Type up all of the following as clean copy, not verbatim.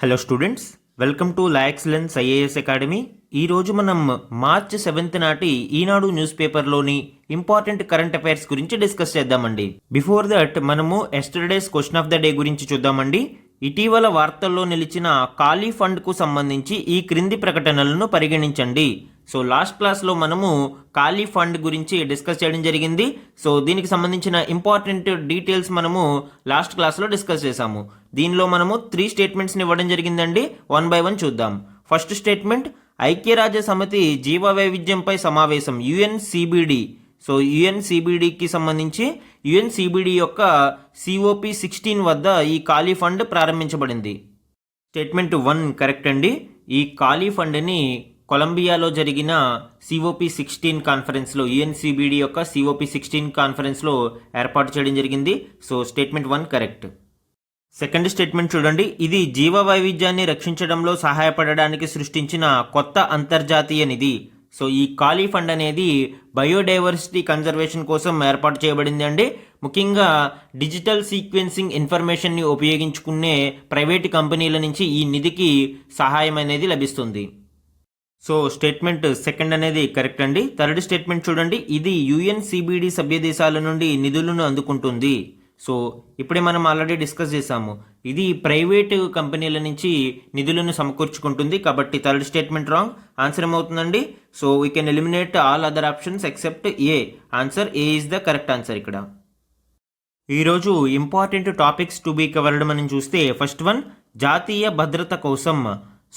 Hello students, welcome to La Excellence IAS academy. ఈరోజు మనం March 7 నాటి ఈనాడు న్యూస్ పేపర్లోని ఇంపార్టెంట్ కరెంట్ అఫైర్స్ గురించి డిస్కస్ చేద్దామండి. బిఫోర్ దట్ మనము yesterday's question of the day గురించి చూద్దామండి. ఇటీవల వార్తల్లో నిలిచిన ఖాళీ ఫండ్కు సంబంధించి ఈ క్రింది ప్రకటనలను పరిగణించండి. సో లాస్ట్ క్లాస్లో మనము ఖాళీ ఫండ్ గురించి డిస్కస్ చేయడం జరిగింది. సో దీనికి సంబంధించిన ఇంపార్టెంట్ డీటెయిల్స్ మనము లాస్ట్ క్లాస్లో డిస్కస్ చేశాము. దీనిలో మనము 3 స్టేట్మెంట్స్ని ఇవ్వడం జరిగిందండి. 1 by 1 చూద్దాం. ఫస్ట్ స్టేట్మెంట్, ఐక్యరాజ్య సమితి జీవ వైవిధ్యంపై సమావేశం యుఎన్సిబిడి. సో యుఎన్సిబిడికి సంబంధించి యుఎన్సిబిడి యొక్క COP16 వద్ద ఈ ఖాళీ ఫండ్ ప్రారంభించబడింది. స్టేట్మెంట్ 1 కరెక్ట్ అండి. ఈ ఖాళీ ఫండ్ని కొలంబియాలో జరిగిన COP16 కాన్ఫరెన్స్లో యుఎన్సిబిడి యొక్క COP16 కాన్ఫరెన్స్లో ఏర్పాటు చేయడం జరిగింది. So statement 1 correct. Second statement చూడండి. ఇది జీవ వైవిధ్యాన్ని రక్షించడంలో సహాయపడడానికి సృష్టించిన కొత్త అంతర్జాతీయ నిధి. సో ఈ ఖాళీ ఫండ్ అనేది బయోడైవర్సిటీ కన్జర్వేషన్ కోసం ఏర్పాటు చేయబడింది అండి. ముఖ్యంగా డిజిటల్ సీక్వెన్సింగ్ ఇన్ఫర్మేషన్ని ఉపయోగించుకునే ప్రైవేట్ కంపెనీల నుంచి ఈ నిధికి సహాయం అనేది లభిస్తుంది. సో స్టేట్మెంట్ సెకండ్ అనేది కరెక్ట్ అండి. థర్డ్ స్టేట్మెంట్ చూడండి. ఇది యుఎన్సిబిడి సభ్య దేశాల నుండి నిధులను అందుకుంటుంది. సో ఇప్పుడే మనం ఆల్రెడీ డిస్కస్ చేసాము, ఇది ప్రైవేటు కంపెనీల నుంచి నిధులను సమకూర్చుకుంటుంది. కాబట్టి థర్డ్ స్టేట్మెంట్ రాంగ్. ఆన్సర్ ఏమవుతుందండి? So we can eliminate all other options except A. Answer A is the correct answer. ఇక్కడ ఈరోజు important topics to be covered మనం చూస్తే ఫస్ట్ వన్, జాతీయ భద్రత కోసం.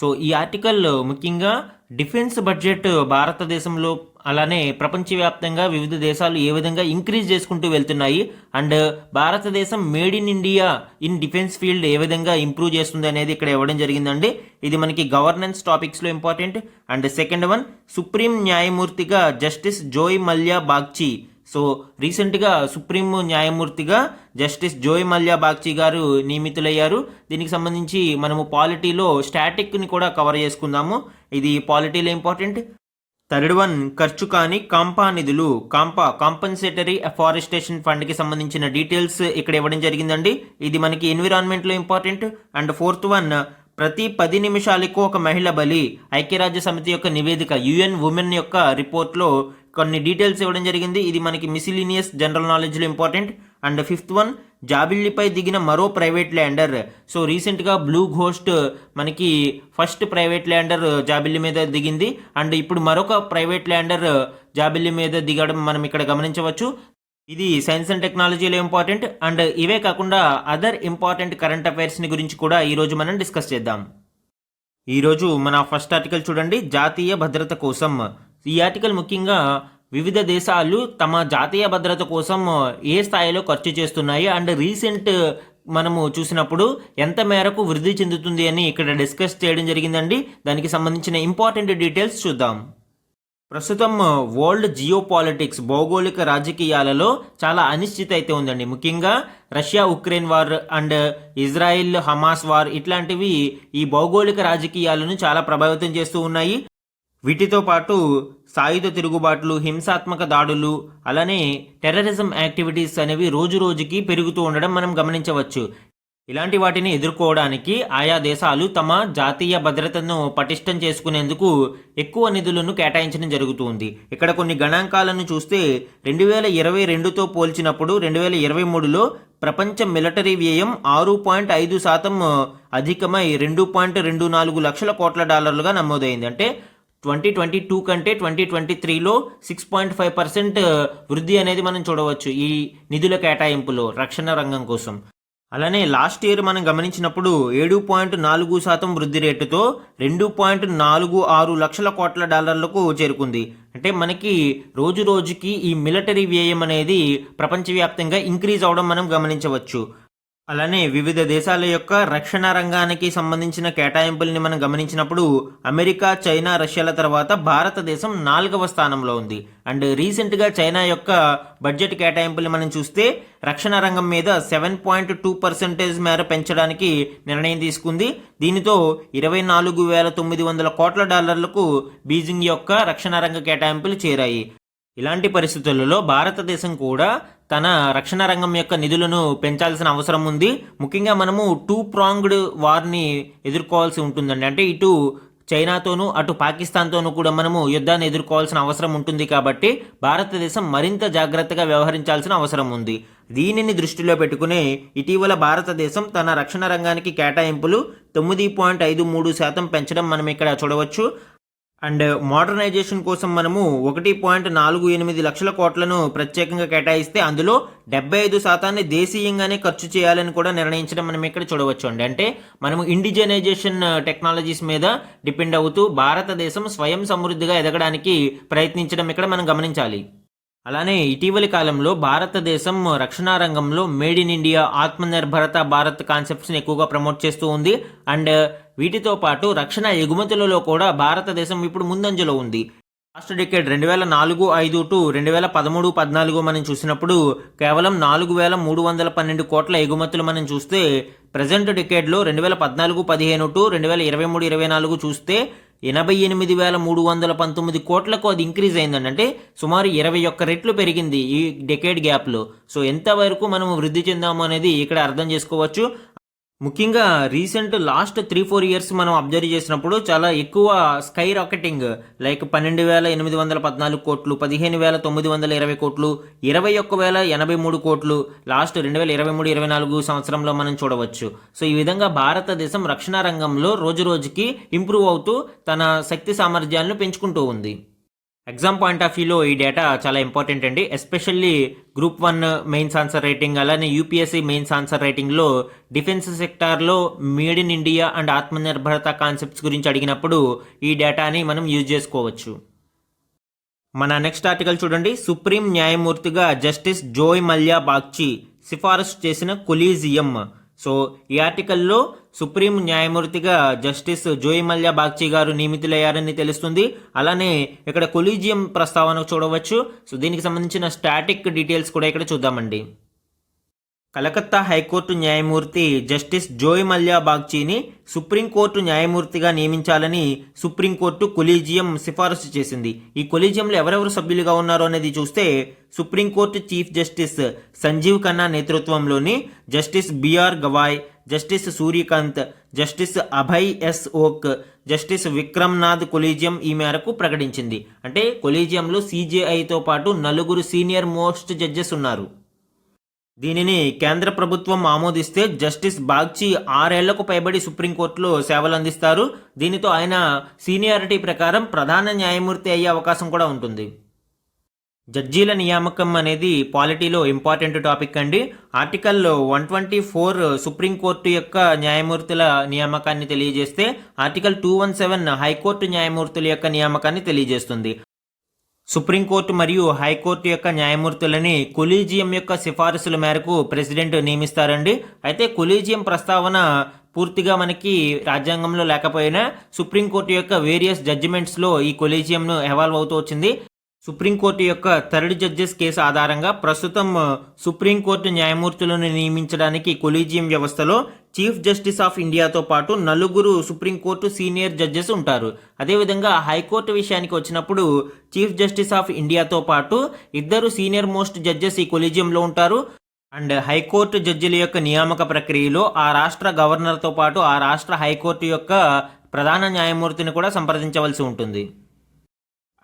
సో ఈ ఆర్టికల్ ముఖ్యంగా డిఫెన్స్ బడ్జెట్ భారతదేశంలో అలానే ప్రపంచవ్యాప్తంగా వివిధ దేశాలు ఏ విధంగా ఇంక్రీజ్ చేసుకుంటూ వెళ్తున్నాయి అండ్ భారతదేశం made in India in defence field ఏ విధంగా ఇంప్రూవ్ చేస్తుంది అనేది ఇక్కడ ఇవ్వడం జరిగిందండి. ఇది మనకి గవర్నెన్స్ టాపిక్స్లో important. And second one, supreme న్యాయమూర్తిగా జస్టిస్ జోయ్ మల్యా బాగ్చి. సో రీసెంట్గా సుప్రీం న్యాయమూర్తిగా జస్టిస్ జోయ్ మల్యా బాగ్చి గారు నియమితులయ్యారు. దీనికి సంబంధించి మనము పాలిటీలో స్టాటిక్ని కూడా కవర్ చేసుకుందాము. ఇది పాలిటీలో ఇంపార్టెంట్. థర్డ్ వన్, ఖర్చు కాని కాంపా నిధులు. కాంపన్సేటరీ అఫారెస్టేషన్ ఫండ్కి సంబంధించిన డీటెయిల్స్ ఇక్కడ ఇవ్వడం జరిగిందండి. ఇది మనకి ఎన్విరాన్మెంట్లో ఇంపార్టెంట్. అండ్ ఫోర్త్ వన్, ప్రతి 10 నిమిషాలకు ఒక మహిళ బలి. ఐక్యరాజ్య సమితి యొక్క నివేదిక UN ఉమెన్ యొక్క రిపోర్ట్లో కొన్ని డీటెయిల్స్ ఇవ్వడం జరిగింది. ఇది మనకి మిసిలీనియస్ జనరల్ నాలెడ్జ్లో ఇంపార్టెంట్. అండ్ ఫిఫ్త్ వన్, జాబిల్లిపై దిగిన మరో ప్రైవేట్ ల్యాండర్. సో రీసెంట్గా బ్లూ ఘోస్ట్ మనకి ఫస్ట్ ప్రైవేట్ ల్యాండర్ జాబిల్లి మీద దిగింది అండ్ ఇప్పుడు మరొక ప్రైవేట్ ల్యాండర్ జాబిల్లి మీద దిగడం మనం ఇక్కడ గమనించవచ్చు. ఇది సైన్స్ అండ్ టెక్నాలజీలో ఇంపార్టెంట్. అండ్ ఇవే కాకుండా అదర్ ఇంపార్టెంట్ కరెంట్ అఫైర్స్ని గురించి కూడా ఈరోజు మనం డిస్కస్ చేద్దాం. ఈరోజు మన ఫస్ట్ ఆర్టికల్ చూడండి, జాతీయ భద్రత కోసం. ఈ ఆర్టికల్ ముఖ్యంగా వివిధ దేశాలు తమ జాతీయ భద్రత కోసం ఏ స్థాయిలో ఖర్చు చేస్తున్నాయి అండ్ రీసెంట్ మనము చూసినప్పుడు ఎంత మేరకు వృద్ధి చెందుతుంది అని ఇక్కడ డిస్కస్ చేయడం జరిగిందండి. దానికి సంబంధించిన ఇంపార్టెంట్ డీటెయిల్స్ చూద్దాం. ప్రస్తుతం వరల్డ్ జియో పాలిటిక్స్ భౌగోళిక రాజకీయాలలో చాలా అనిశ్చితి అయితే ఉందండి. ముఖ్యంగా Russia Ukraine war and Israel Hamas war ఇట్లాంటివి ఈ భౌగోళిక రాజకీయాలను చాలా ప్రభావితం చేస్తూ ఉన్నాయి. వీటితో పాటు సాయుధ తిరుగుబాట్లు, హింసాత్మక దాడులు, అలానే టెర్రరిజం యాక్టివిటీస్ అనేవి రోజు రోజుకి పెరుగుతూ ఉండడం మనం గమనించవచ్చు. ఇలాంటి వాటిని ఎదుర్కోవడానికి ఆయా దేశాలు తమ జాతీయ భద్రతను పటిష్టం చేసుకునేందుకు ఎక్కువ నిధులను కేటాయించడం జరుగుతుంది. ఇక్కడ కొన్ని గణాంకాలను చూస్తే 2022తో పోల్చినప్పుడు 2023లో ప్రపంచ మిలిటరీ వ్యయం 6.5% అధికమై $2.24 లక్షల కోట్ల డాలర్లుగా నమోదైంది. అంటే 2022 కంటే 2023లో 6.5% వృద్ధి అనేది మనం చూడవచ్చు ఈ నిధుల కేటాయింపులో రక్షణ రంగం కోసం. అలానే లాస్ట్ ఇయర్ మనం గమనించినప్పుడు 7.4% వృద్ధి రేటుతో 2.46 లక్షల కోట్ల డాలర్లకు చేరుకుంది. అంటే మనకి రోజు రోజుకి ఈ మిలిటరీ వ్యయం అనేది ప్రపంచవ్యాప్తంగా ఇంక్రీజ్ అవడం మనం గమనించవచ్చు. అలానే వివిధ దేశాల యొక్క రక్షణ రంగానికి సంబంధించిన కేటాయింపుల్ని మనం గమనించినప్పుడు అమెరికా, చైనా, రష్యాల తర్వాత భారతదేశం 4వ స్థానంలో ఉంది. అండ్ రీసెంట్గా చైనా యొక్క బడ్జెట్ కేటాయింపుల్ని మనం చూస్తే రక్షణ రంగం మీద 7.2% మేర పెంచడానికి నిర్ణయం తీసుకుంది. దీనితో 24,900 కోట్ల డాలర్లకు బీజింగ్ యొక్క రక్షణ రంగ కేటాయింపులు చేరాయి. ఇలాంటి పరిస్థితులలో భారతదేశం కూడా తన రక్షణ రంగం యొక్క నిధులను పెంచాల్సిన అవసరం ఉంది. ముఖ్యంగా మనము 2-pronged వార్ని ఎదుర్కోవాల్సి ఉంటుందండి. అంటే ఇటు చైనాతోనూ అటు పాకిస్తాన్తోనూ కూడా మనము యుద్ధాన్ని ఎదుర్కోవాల్సిన అవసరం ఉంటుంది. కాబట్టి భారతదేశం మరింత జాగ్రత్తగా వ్యవహరించాల్సిన అవసరం ఉంది. దీనిని దృష్టిలో పెట్టుకుని ఇటీవల భారతదేశం తన రక్షణ రంగానికి కేటాయింపులు 9.53% పెంచడం మనం ఇక్కడ చూడవచ్చు. అండ్ మోడర్నైజేషన్ కోసం మనము 1.48 లక్షల కోట్లను ప్రత్యేకంగా కేటాయిస్తే అందులో 75% దేశీయంగానే ఖర్చు చేయాలని కూడా నిర్ణయించడం మనం ఇక్కడ చూడవచ్చు అండి. అంటే మనము ఇండిజనైజేషన్ టెక్నాలజీస్ మీద డిపెండ్ అవుతూ భారతదేశం స్వయం సమృద్ధిగా ఎదగడానికి ప్రయత్నించడం ఇక్కడ మనం గమనించాలి. అలానే ఇటీవలి కాలంలో భారతదేశం రక్షణ రంగంలో మేడ్ ఇన్ ఇండియా, ఆత్మనిర్భరత భారత్ కాన్సెప్ట్స్ని ఎక్కువగా ప్రమోట్ చేస్తూ ఉంది. అండ్ వీటితో పాటు రక్షణ ఎగుమతులలో కూడా భారతదేశం ఇప్పుడు ముందంజలో ఉంది. లాస్ట్ డికేడ్ 2004-05 టు 2013-14 మనం చూసినప్పుడు కేవలం 4,312 కోట్ల ఎగుమతులు మనం చూస్తే, ప్రజెంట్ డికేడ్లో 2014-15 టు 2023-24 చూస్తే 88,319 కోట్లకు అది ఇంక్రీజ్ అయిందండి. అంటే సుమారు 21 రెట్లు పెరిగింది ఈ డెకేడ్ గ్యాప్లో. సో ఎంతవరకు మనం వృద్ధి చెందాము అనేది ఇక్కడ అర్థం చేసుకోవచ్చు. ముఖ్యంగా రీసెంట్ లాస్ట్ 3-4 ఇయర్స్ మనం అబ్జర్వ్ చేసినప్పుడు చాలా ఎక్కువ స్కై రాకెటింగ్, లైక్ 12,814 కోట్లు, 15,920 కోట్లు, 21,083 కోట్లు లాస్ట్ 2023-24 సంవత్సరంలో మనం చూడవచ్చు. సో ఈ విధంగా భారతదేశం రక్షణ రంగంలో రోజు రోజుకి ఇంప్రూవ్ అవుతూ తన శక్తి సామర్థ్యాలను పెంచుకుంటూ ఉంది. ఎగ్జామ్ పాయింట్ ఆఫ్ వ్యూలో ఈ డేటా చాలా ఇంపార్టెంట్ అండి. Especially group 1 mains answer rating, అలానే యూపీఎస్సీ మెయిన్స్ ఆన్సర్ రేటింగ్లో డిఫెన్స్ సెక్టార్లో made in India and ఆత్మనిర్భరత concepts గురించి అడిగినప్పుడు ఈ డేటాని మనం యూజ్ చేసుకోవచ్చు. మన నెక్స్ట్ ఆర్టికల్ చూడండి. సుప్రీం న్యాయమూర్తిగా జస్టిస్ జోయ్ మల్యా బాగ్చి సిఫారసు చేసిన కొలీజియం. సో ఈ ఆర్టికల్లో సుప్రీం న్యాయమూర్తిగా జస్టిస్ జోయ్ మల్యా బాగ్చి గారు నియమితులయ్యారని తెలుస్తుంది. అలానే ఇక్కడ కొలీజియం ప్రస్తావన చూడవచ్చు. సో దీనికి సంబంధించిన స్టాటిక్ డీటెయిల్స్ కూడా ఇక్కడ చూద్దామండి. కలకత్తా హైకోర్టు న్యాయమూర్తి జస్టిస్ జోయ్ మల్యా బాగ్చిని సుప్రీంకోర్టు న్యాయమూర్తిగా నియమించాలని సుప్రీంకోర్టు కొలీజియం సిఫారసు చేసింది. ఈ కొలీజియంలో ఎవరెవరు సభ్యులుగా ఉన్నారో అనేది చూస్తే, supreme court chief justice Sanjiv Khanna నేతృత్వంలోని justice BR Gavai, justice Suryakant, justice Abhay S Oka, justice Vikram Nath collegium ఈ మేరకు ప్రకటించింది. అంటే కొలీజియంలో సిజేఐతో పాటు 4 సీనియర్ మోస్ట్ జడ్జెస్ ఉన్నారు. దీనిని కేంద్ర ప్రభుత్వం ఆమోదిస్తే జస్టిస్ బాగ్చి 6 ఏళ్లకు పైబడి సుప్రీంకోర్టులో సేవలు అందిస్తారు. దీనితో ఆయన సీనియారిటీ ప్రకారం ప్రధాన న్యాయమూర్తి అయ్యే అవకాశం కూడా ఉంటుంది. జడ్జీల నియామకం అనేది పాలిటీలో ఇంపార్టెంట్ టాపిక్ అండి. ఆర్టికల్ 124 సుప్రీంకోర్టు యొక్క న్యాయమూర్తుల నియామకాన్ని తెలియజేస్తే, ఆర్టికల్ 217 హైకోర్టు న్యాయమూర్తుల యొక్క నియామకాన్ని తెలియజేస్తుంది. సుప్రీంకోర్టు మరియు హైకోర్టు యొక్క న్యాయమూర్తులని కొలీజియం యొక్క సిఫారసుల మేరకు ప్రెసిడెంట్ నియమిస్తారండి. అయితే కొలీజియం ప్రస్తావన పూర్తిగా మనకి రాజ్యాంగంలో లేకపోయినా సుప్రీంకోర్టు యొక్క వేరియస్ జడ్జిమెంట్స్లో ఈ కొలీజియంను ఎవాల్వ్ అవుతూ వచ్చింది. సుప్రీంకోర్టు యొక్క 3rd జడ్జెస్ కేసు ఆధారంగా ప్రస్తుతం సుప్రీంకోర్టు న్యాయమూర్తులను నియమించడానికి కొలీజియం వ్యవస్థలో చీఫ్ జస్టిస్ ఆఫ్ ఇండియాతో పాటు 4 సుప్రీంకోర్టు సీనియర్ జడ్జెస్ ఉంటారు. అదేవిధంగా హైకోర్టు విషయానికి వచ్చినప్పుడు చీఫ్ జస్టిస్ ఆఫ్ ఇండియాతో పాటు 2 సీనియర్ మోస్ట్ జడ్జెస్ ఈ కొలీజియంలో ఉంటారు. అండ్ హైకోర్టు జడ్జిల యొక్క నియామక ప్రక్రియలో ఆ రాష్ట్ర గవర్నర్తో పాటు ఆ రాష్ట్ర హైకోర్టు యొక్క ప్రధాన న్యాయమూర్తిని కూడా సంప్రదించవలసి ఉంటుంది.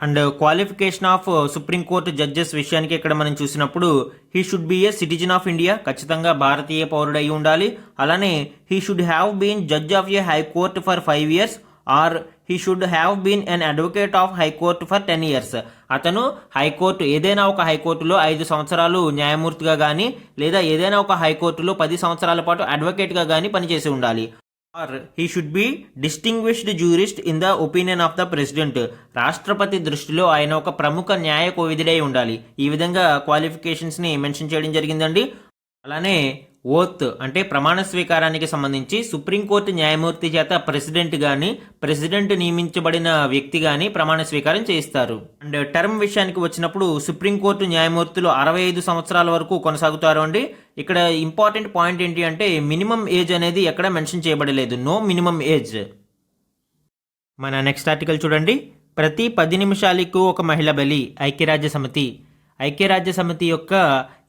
And qualification of supreme court judges విషయానికి ఇక్కడ మనం చూసినప్పుడు, he should be a citizen of India, ఖచ్చితంగా భారతీయ పౌరుడు అయి ఉండాలి. అలానే he should have been judge of a high court for 5 years or he should have been an advocate of high court for 10 years. అతను హైకోర్టు ఏదైనా ఒక హైకోర్టులో 5 సంవత్సరాలు న్యాయమూర్తిగా కానీ, లేదా ఏదైనా ఒక హైకోర్టులో 10 సంవత్సరాల పాటు అడ్వకేట్గా కానీ పనిచేసి ఉండాలి. Are he should B distinguished jurist in the opinion of the president. రాష్ట్రపతి దృష్టిలో ఆయన ఒక ప్రముఖ న్యాయ కోవిదుడై ఉండాలి. ఈ విధంగా క్వాలిఫికేషన్స్ని మెన్షన్ చేయడం జరిగిందండి. అలానే ఓత్ అంటే ప్రమాణ స్వీకారానికి సంబంధించి సుప్రీంకోర్టు న్యాయమూర్తి చేత ప్రెసిడెంట్ కానీ, ప్రెసిడెంట్ నియమించబడిన వ్యక్తి కానీ ప్రమాణ స్వీకారం చేయిస్తారు. అండ్ టర్మ్ విషయానికి వచ్చినప్పుడు సుప్రీంకోర్టు న్యాయమూర్తులు 65 సంవత్సరాల వరకు కొనసాగుతారు అండి. ఇక్కడ ఇంపార్టెంట్ పాయింట్ ఏంటి అంటే, మినిమం ఏజ్ అనేది ఎక్కడ మెన్షన్ చేయబడలేదు, నో మినిమం ఏజ్. మన నెక్స్ట్ ఆర్టికల్ చూడండి. ప్రతి 10 నిమిషాలకు ఒక మహిళ బలి, ఐక్యరాజ్య సమితి. ఐక్యరాజ్య సమితి యొక్క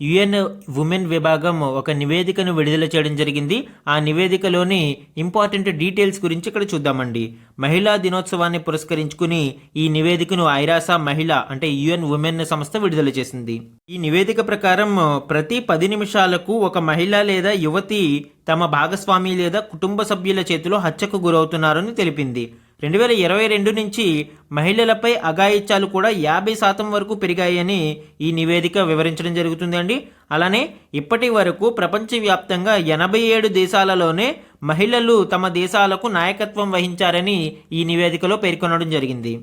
యుఎన్ ఉమెన్ విభాగం ఒక నివేదికను విడుదల చేయడం జరిగింది. ఆ నివేదికలోని ఇంపార్టెంట్ డీటెయిల్స్ గురించి ఇక్కడ చూద్దామండి. మహిళా దినోత్సవాన్ని పురస్కరించుకుని ఈ నివేదికను ఐరాస మహిళ అంటే యుఎన్ ఉమెన్ సంస్థ విడుదల చేసింది. ఈ నివేదిక ప్రకారం ప్రతి 10 నిమిషాలకు ఒక మహిళ లేదా యువతి తమ భాగస్వామి లేదా కుటుంబ సభ్యుల చేతిలో హత్యకు గురవుతున్నారని తెలిపింది. 2022 నుంచి మహిళలపై అఘాయిత్యాలు కూడా 50% వరకు పెరిగాయని ఈ నివేదిక వివరించడం జరుగుతుంది అండి. అలానే ఇప్పటి వరకు ప్రపంచవ్యాప్తంగా 87 దేశాలలోనే మహిళలు తమ దేశాలకు నాయకత్వం వహించారని ఈ నివేదికలో పేర్కొనడం జరిగింది.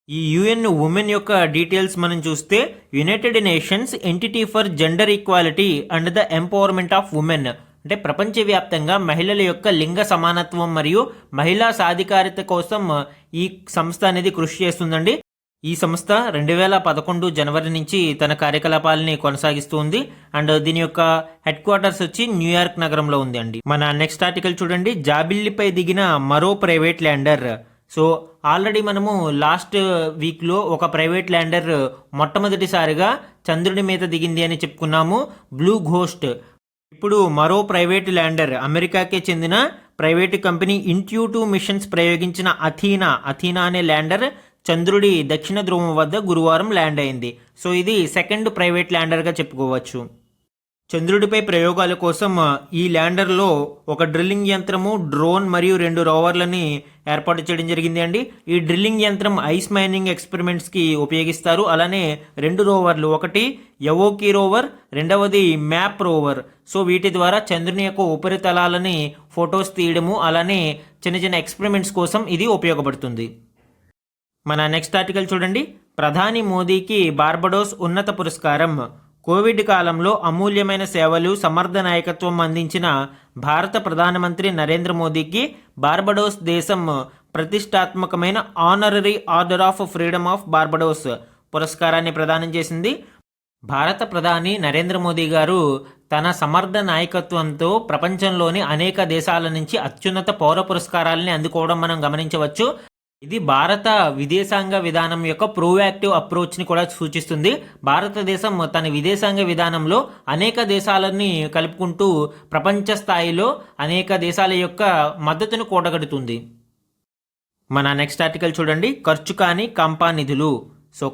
ఈ యుఎన్ ఉమెన్ యొక్క డీటెయిల్స్ మనం చూస్తే United nations entity for gender equality and the empowerment of women అంటే ప్రపంచవ్యాప్తంగా మహిళల యొక్క లింగ సమానత్వం మరియు మహిళా సాధికారత కోసం ఈ సంస్థ అనేది కృషి చేస్తుందండి. ఈ సంస్థ 2011 జనవరి నుంచి తన కార్యకలాపాలని కొనసాగిస్తుంది అండ్ దీని యొక్క హెడ్ క్వార్టర్స్ వచ్చి న్యూయార్క్ నగరంలో ఉంది అండి. మన నెక్స్ట్ ఆర్టికల్ చూడండి. జాబిల్లిపై దిగిన మరో ప్రైవేట్ ల్యాండర్. సో ఆల్రెడీ మనము లాస్ట్ వీక్లో ఒక ప్రైవేట్ ల్యాండర్ మొట్టమొదటిసారిగా చంద్రుడి మీద దిగింది అని చెప్పుకున్నాము, బ్లూ ఘోస్ట్. ఇప్పుడు మరో ప్రైవేట్ ల్యాండర్ అమెరికాకే చెందిన ప్రైవేటు కంపెనీ ఇంట్యూటివ్ మిషన్స్ ప్రయోగించిన అథీనా అనే ల్యాండర్ చంద్రుడి దక్షిణ ధ్రువం వద్ద గురువారం ల్యాండ్ అయింది. సో ఇది సెకండ్ ప్రైవేట్ ల్యాండర్గా చెప్పుకోవచ్చు. చంద్రుడిపై ప్రయోగాల కోసం ఈ ల్యాండర్లో ఒక డ్రిల్లింగ్ యంత్రము, డ్రోన్ మరియు 2 రోవర్లని ఏర్పాటు చేయడం జరిగింది అండి. ఈ డ్రిల్లింగ్ యంత్రం ఐస్ మైనింగ్ ఎక్స్పెరిమెంట్స్కి ఉపయోగిస్తారు. అలానే 2 రోవర్లు, ఒకటి యవోకి రోవర్, రెండవది మ్యాప్ రోవర్. సో వీటి ద్వారా చంద్రుని యొక్క ఉపరితలాలని ఫొటోస్ తీయడము అలానే చిన్న చిన్న ఎక్స్పెరిమెంట్స్ కోసం ఇది ఉపయోగపడుతుంది. మన నెక్స్ట్ ఆర్టికల్ చూడండి. ప్రధాని మోదీకి బార్బడోస్ ఉన్నత పురస్కారం. కోవిడ్ కాలంలో అమూల్యమైన సేవలు, సమర్థ నాయకత్వం అందించిన భారత ప్రధానమంత్రి నరేంద్ర మోదీకి బార్బడోస్ దేశం ప్రతిష్టాత్మకమైన honorary order of freedom of Barbados పురస్కారాన్ని ప్రదానం చేసింది. భారత ప్రధాని నరేంద్ర మోదీ గారు తన సమర్థ నాయకత్వంతో ప్రపంచంలోని అనేక దేశాల నుంచి అత్యున్నత పౌర పురస్కారాలని అందుకోవడం మనం గమనించవచ్చు. ఇది భారత విదేశాంగ విధానం యొక్క ప్రోయాక్టివ్ అప్రోచ్ని కూడా సూచిస్తుంది. భారతదేశం తన విదేశాంగ విధానంలో అనేక దేశాలని కలుపుకుంటూ ప్రపంచ స్థాయిలో అనేక దేశాల యొక్క మద్దతును కూడగడుతుంది. మన నెక్స్ట్ ఆర్టికల్ చూడండి. ఖర్చు కాని కాంపా నిధులు. So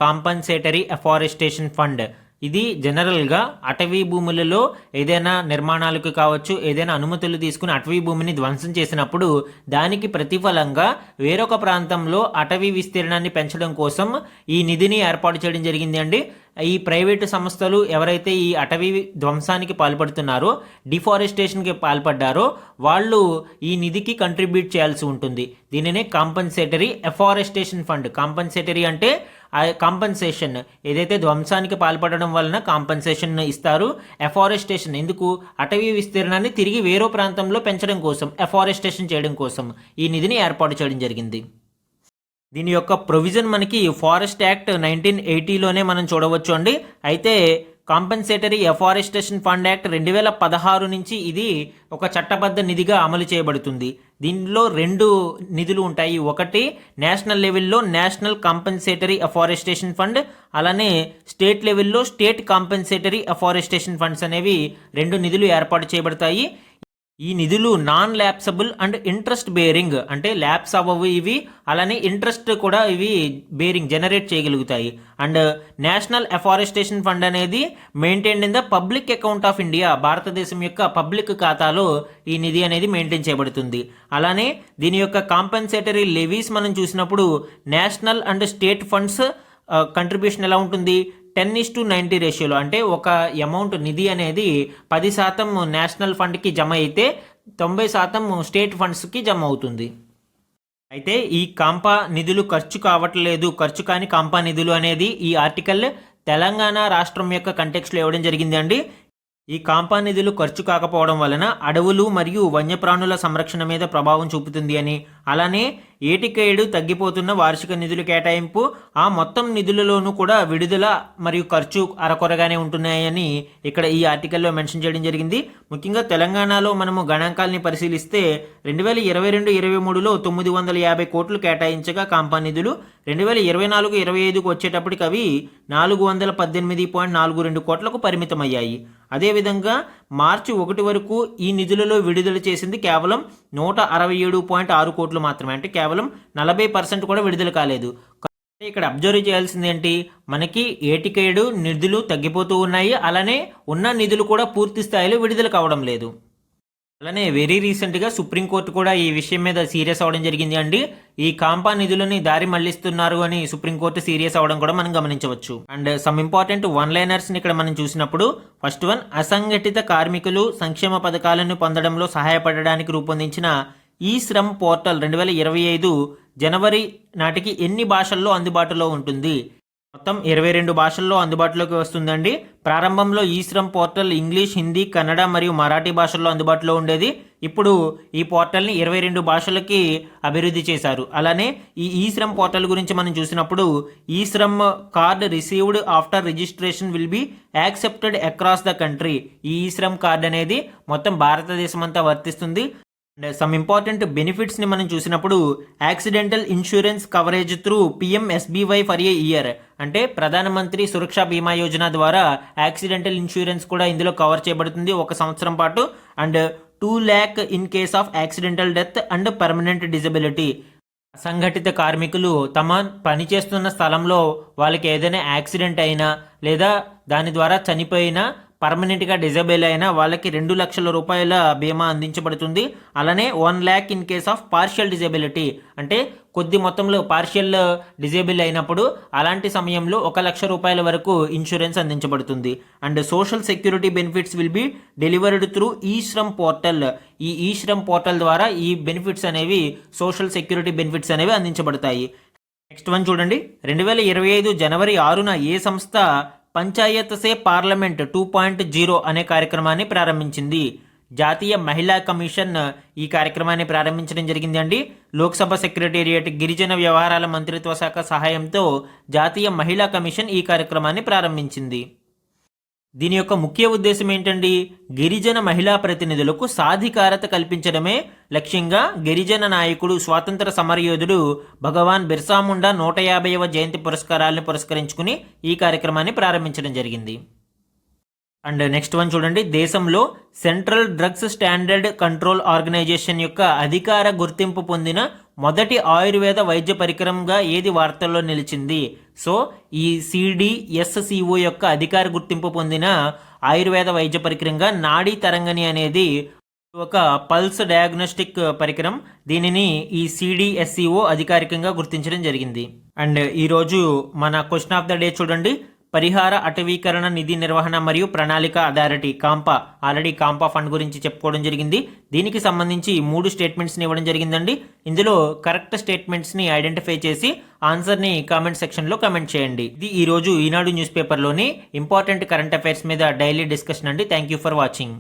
compensatory afforestation fund. ఇది జనరల్గా అటవీ భూములలో ఏదైనా నిర్మాణాలకు కావచ్చు, ఏదైనా అనుమతులు తీసుకుని అటవీ భూమిని ధ్వంసం చేసినప్పుడు దానికి ప్రతిఫలంగా వేరొక ప్రాంతంలో అటవీ విస్తీర్ణాన్ని పెంచడం కోసం ఈ నిధిని ఏర్పాటు చేయడం జరిగింది అండి. ఈ ప్రైవేటు సంస్థలు ఎవరైతే ఈ అటవీ ధ్వంసానికి పాల్పడుతున్నారో, డిఫారెస్టేషన్కి పాల్పడ్డారో వాళ్ళు ఈ నిధికి కంట్రిబ్యూట్ చేయాల్సి ఉంటుంది. దీనినే కాంపన్సేటరీ అఫారెస్టేషన్ ఫండ్. కాంపన్సేటరీ అంటే కాంపన్సేషన్, ఏదైతే ధ్వంసానికి పాల్పడడం వలన కాంపన్సేషన్ ఇస్తారు. అఫారెస్టేషన్ ఎందుకు, అటవీ విస్తీర్ణాన్ని తిరిగి వేరే ప్రాంతంలో పెంచడం కోసం, అఫారెస్టేషన్ చేయడం కోసం ఈ నిధిని ఏర్పాటు చేయడం జరిగింది. దీని యొక్క ప్రొవిజన్ మనకి ఫారెస్ట్ యాక్ట్ 1980లోనే మనం చూడవచ్చు అండి. అయితే కాంపన్సేటరీ అఫారెస్టేషన్ ఫండ్ యాక్ట్ 2016 నుంచి ఇది ఒక చట్టబద్ధ నిధిగా అమలు చేయబడుతుంది. దీనిలో 2 నిధులు ఉంటాయి. ఒకటి నేషనల్ లెవెల్లో నేషనల్ కాంపన్సేటరీ అఫారెస్టేషన్ ఫండ్, అలానే స్టేట్ లెవెల్లో స్టేట్ కాంపన్సేటరీ అఫారెస్టేషన్ ఫండ్స్ అనేవి 2 నిధులు ఏర్పాటు చేయబడతాయి. ఈ నిధులు non lapsable and interest bearing, అంటే ల్యాప్స్ అవ్వవు ఇవి, అలానే ఇంట్రెస్ట్ కూడా ఇవి జనరేట్ చేయగలుగుతాయి. అండ్ నేషనల్ అఫారెస్టేషన్ ఫండ్ అనేది maintained in the public account of India. భారతదేశం యొక్క పబ్లిక్ ఖాతాలో ఈ నిధి అనేది మెయింటైన్ చేయబడుతుంది. అలానే దీని యొక్క కాంపన్సేటరీ లెవీస్ మనం చూసినప్పుడు national and state funds contribution ఎలా ఉంటుంది, 10:90 రేషియోలో. అంటే ఒక అమౌంట్ నిధి అనేది 10% నేషనల్ ఫండ్కి జమ అయితే 90% స్టేట్ ఫండ్స్కి జమ అవుతుంది. అయితే ఈ కాంపా నిధులు ఖర్చు కావట్లేదు, ఖర్చు కాని కాంపా నిధులు అనేది ఈ ఆర్టికల్ తెలంగాణ రాష్ట్రం యొక్క కంటెక్స్ట్లో ఇవ్వడం జరిగింది అండి. ఈ కాంపా నిధులు ఖర్చు కాకపోవడం వలన అడవులు మరియు వన్యప్రాణుల సంరక్షణ మీద ప్రభావం చూపుతుంది అని, అలానే ఏటికేడు తగ్గిపోతున్న వార్షిక నిధుల కేటాయింపు ఆ మొత్తం నిధులలోనూ కూడా విడుదల మరియు ఖర్చు అరకొరగానే ఉంటున్నాయని ఇక్కడ ఈ ఆర్టికల్లో మెన్షన్ చేయడం జరిగింది. ముఖ్యంగా తెలంగాణలో మనము గణాంకాలని పరిశీలిస్తే 2022-23లో 950 కోట్లు కేటాయించగా కాంపా నిధులు 2024-25కు వచ్చేటప్పటికి అవి 418.42 కోట్లకు పరిమితమయ్యాయి. అదేవిధంగా మార్చి 1 వరకు ఈ నిధులలో విడుదల చేసింది కేవలం 167.6 కోట్లు మాత్రమే, అంటే కేవలం 40% కూడా విడుదల కాలేదు. ఇక్కడ అబ్జర్వ్ చేయాల్సింది ఏంటి, మనకి ఏటికేడు నిధులు తగ్గిపోతూ ఉన్నాయి, అలానే ఉన్న నిధులు కూడా పూర్తి స్థాయిలో విడుదల కావడం లేదు. అలానే వెరీ రీసెంట్గా సుప్రీంకోర్టు కూడా ఈ విషయం మీద సీరియస్ అవ్వడం జరిగింది అండి. ఈ కాంపా నిధులని దారి మళ్లిస్తున్నారు అని సుప్రీంకోర్టు సీరియస్ అవ్వడం కూడా మనం గమనించవచ్చు. అండ్ సమ్ ఇంపార్టెంట్ వన్ లైనర్స్ని ఇక్కడ మనం చూసినప్పుడు, ఫస్ట్ వన్, అసంఘటిత కార్మికులు సంక్షేమ పథకాలను పొందడంలో సహాయపడడానికి రూపొందించిన ఈ శ్రమ్ పోర్టల్ 2025 జనవరి నాటికి ఎన్ని భాషల్లో అందుబాటులో ఉంటుంది? మొత్తం 22 భాషల్లో అందుబాటులోకి వస్తుందండి. ప్రారంభంలో ఈ శ్రమ్ పోర్టల్ ఇంగ్లీష్, హిందీ, కన్నడ మరియు మరాఠీ భాషల్లో అందుబాటులో ఉండేది. ఇప్పుడు ఈ పోర్టల్ని 22 భాషలకి అభివృద్ధి చేశారు. అలానే ఈ శ్రమ్ పోర్టల్ గురించి మనం చూసినప్పుడు, ఈ Shram card received after registration will be accepted across the country. ఈ శ్రమ్ కార్డ్ అనేది మొత్తం భారతదేశం అంతా వర్తిస్తుంది. అండ్ సమ్ ఇంపార్టెంట్ బెనిఫిట్స్ని మనం చూసినప్పుడు, accidental insurance coverage through PMSBY for a year, అంటే ప్రధానమంత్రి సురక్ష బీమా యోజన ద్వారా యాక్సిడెంటల్ ఇన్సూరెన్స్ కూడా ఇందులో కవర్ చేయబడుతుంది 1 సంవత్సరం పాటు. And 2 lakh in case of accidental death and permanent disability. అసంఘటిత కార్మికులు తమ పనిచేస్తున్న స్థలంలో వాళ్ళకి ఏదైనా యాక్సిడెంట్ అయినా లేదా దాని ద్వారా చనిపోయినా, పర్మనెంట్గా డిజబుల్ అయినా వాళ్ళకి 2 లక్షల రూపాయల బీమా అందించబడుతుంది. అలానే 1 lakh in case of partial disability, అంటే కొద్ది మొత్తంలో పార్షియల్ డిజేబుల్ అయినప్పుడు అలాంటి సమయంలో 1 లక్ష రూపాయల వరకు ఇన్సూరెన్స్ అందించబడుతుంది. And social security benefits will be delivered through ఈ శ్రమ్ పోర్టల్. ఈ శ్రమ్ పోర్టల్ ద్వారా ఈ బెనిఫిట్స్ అనేవి, సోషల్ సెక్యూరిటీ బెనిఫిట్స్ అనేవి అందించబడతాయి. నెక్స్ట్ వన్ చూడండి, 2025 జనవరి 6న ఏ సంస్థ పంచాయత్ సే పార్లమెంట్ 2.0 అనే కార్యక్రమాన్ని ప్రారంభించింది? జాతీయ మహిళా కమిషన్ ఈ కార్యక్రమాన్ని ప్రారంభించడం జరిగింది అండి. లోక్సభ సెక్రటేరియట్ గిరిజన వ్యవహారాల మంత్రిత్వ శాఖ సహాయంతో జాతీయ మహిళా కమిషన్ ఈ కార్యక్రమాన్ని ప్రారంభించింది. దీని యొక్క ముఖ్య ఉద్దేశం ఏంటండి? గిరిజన మహిళా ప్రతినిధులకు సాధికారత కల్పించడమే లక్ష్యంగా గిరిజన నాయకుడు, స్వాతంత్ర సమరయోధుడు భగవాన్ బిర్సా ముండా 150వ జయంతి పురస్కారాలను పురస్కరించుకుని ఈ కార్యక్రమాన్ని ప్రారంభించడం జరిగింది. అండ్ నెక్స్ట్ వన్ చూడండి, దేశంలో central drugs standard control organisation యొక్క అధికార గుర్తింపు పొందిన మొదటి ఆయుర్వేద వైద్య పరికరంగా ఏది వార్తల్లో నిలిచింది? సో ఈ CDSCO యొక్క అధికార గుర్తింపు పొందిన ఆయుర్వేద వైద్య పరికరంగా నాడీ తరంగని అనేది ఒక పల్స్ డయాగ్నోస్టిక్ పరికరం. దీనిని ఈ CDSCO అధికారికంగా గుర్తించడం జరిగింది. అండ్ ఈరోజు మన క్వశ్చన్ ఆఫ్ ద డే చూడండి, పరిహార అటవీకరణ నిధి నిర్వహణ మరియు ప్రణాళిక authority Campa, already Campa fund గురించి చెప్పుకోవడం జరిగింది. దీనికి సంబంధించి 3 స్టేట్మెంట్స్ని ఇవ్వడం జరిగిందండి. ఇందులో కరెక్ట్ స్టేట్మెంట్స్ని ఐడెంటిఫై చేసి ఆన్సర్ని కామెంట్ సెక్షన్లో కామెంట్ చేయండి. ఇది ఈరోజు ఈనాడు న్యూస్ పేపర్లోని ఇంపార్టెంట్ కరెంట్ అఫైర్స్ మీద డైలీ డిస్కషన్ అండి. Thank you for watching.